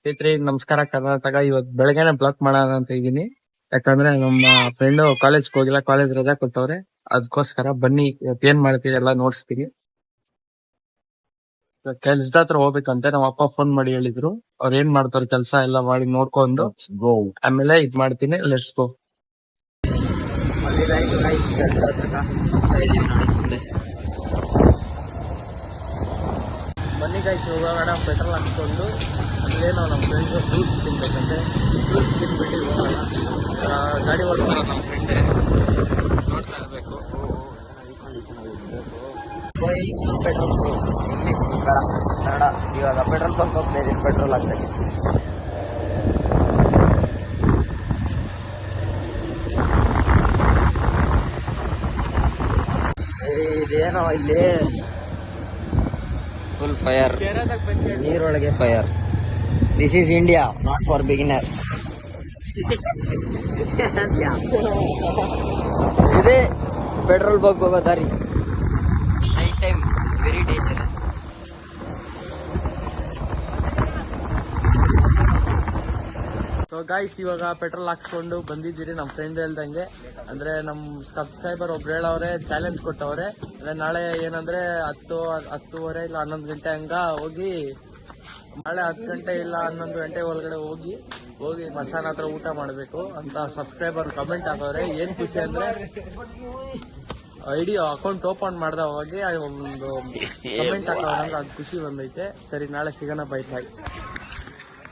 ಸ್ನೇಹಿತರೆ ನಮಸ್ಕಾರ ಕರ್ನಾಟಕ. ಇವತ್ತು ಬೆಳಗ್ಗೆನೆ ಬ್ಲಾಕ್ ಮಾಡೋಣ ಅಂತ ಇದ್ದೀನಿ. ಯಾಕಂದ್ರೆ ನಮ್ಮ ಫ್ರೆಂಡ್ ಕಾಲೇಜ್ಗೆ ಹೋಗಿಲ್ಲ, ಕಾಲೇಜ್ ರಜಾ ಕೊಟ್ಟವ್ರೆ. ಅದಕ್ಕೋಸ್ಕರ ಬನ್ನಿ ಇವತ್ತು ಏನ್ ಮಾಡ್ತೀವಿ ಎಲ್ಲ ನೋಡ್ಸ್ತೀನಿ. ಕೆಲ್ಸದ ಹತ್ರ ಹೋಗ್ಬೇಕಂತೆ ನಮ್ಮ ಅಪ್ಪ ಫೋನ್ ಮಾಡಿ ಹೇಳಿದ್ರು. ಅವ್ರ ಏನ್ ಮಾಡ್ತಾರೆ ಕೆಲ್ಸ ಎಲ್ಲ ಮಾಡಿ ನೋಡ್ಕೊಂಡು ಆಮೇಲೆ ಇದ್ ಮಾಡ್ತೀನಿ. Let's go. ಬನ್ನಿ ಗೈಸ್, ಹೋಗೋಣ ಪೆಟ್ರೋಲ್ ಹಾಕ್ಕೊಂಡು. ಅಂದ್ರೆ ನಾವು ನಮ್ಮ ಫ್ರೆಂಡ್ಸ್ ಫ್ರೂಟ್ಸ್ ತಿನ್ಬೇಕಂತೆ. ಫ್ರೂಟ್ಸ್ ತಿನ್ಬಿಟ್ಟು ಹೋಗೋಣ. ಗಾಡಿ ಓಡಿಸ್ತಾರೆ ನಮ್ಮ ಫ್ರೆಂಡೇ, ನೋಡ್ತಾ ಇರ್ಬೇಕು. ಪೆಟ್ರೋಲ್ ಇಂಗ್ಲೀಷ್ ಬೇಡ ಕನ್ನಡ. ಇವಾಗ ಪೆಟ್ರೋಲ್ ಬಂಕ್ ಹೋಗ್ತಾ ಇದೀನಿ ಪೆಟ್ರೋಲ್ ಹಾಕ್ಸಕ್ಕೆ. ಇದೇನೋ ಇಲ್ಲಿ ಫುಲ್ ಫೈರ್, ನೀರೊಳಗೆ fire. This is India, not for beginners. ಇದೇ ಪೆಟ್ರೋಲ್ ಬಂಕ್ ಹೋಗೋ ದಾರಿ. Night time very dangerous. So guys, ಇವಾಗ ಪೆಟ್ರೋಲ್ ಹಾಕ್ಸ್ಕೊಂಡು ಬಂದಿದ್ದೀರಿ ನಮ್ಮ ಫ್ರೆಂಡ್ ಹೇಳ್ದಂಗೆ. ಅಂದ್ರೆ ನಮ್ ಸಬ್ಸ್ಕ್ರೈಬರ್ ಒಬ್ರು ಹೇಳವ್ರೆ, ಚಾಲೆಂಜ್ ಕೊಟ್ಟವ್ರೆ. ಅಂದ್ರೆ ನಾಳೆ ಏನಂದ್ರೆ 10:30 ಇಲ್ಲ 11 ಗಂಟೆ ಹಂಗ ಹೋಗಿ, ನಾಳೆ 10 ಗಂಟೆ ಇಲ್ಲ 11 ಗಂಟೆ ಒಳಗಡೆ ಹೋಗಿ ಮಸಾಲ ಹತ್ರ ಊಟ ಮಾಡ್ಬೇಕು ಅಂತ ಸಬ್ಸ್ಕ್ರೈಬರ್ ಕಮೆಂಟ್ ಹಾಕವ್ರೆ. ಏನ್ ಖುಷಿ ಅಂದ್ರೆ ಐಡಿ ಅಕೌಂಟ್ ಓಪನ್ ಮಾಡ್ದ ಹೋಗಿ ಒಂದು ಕಮೆಂಟ್ ಹಾಕವ್ರೆ, ಅದು ಖುಷಿ ಬಂದೈತೆ. ಸರಿ, ನಾಳೆ ಸಿಗೋಣ. ಬೈ ಬಾಯ್.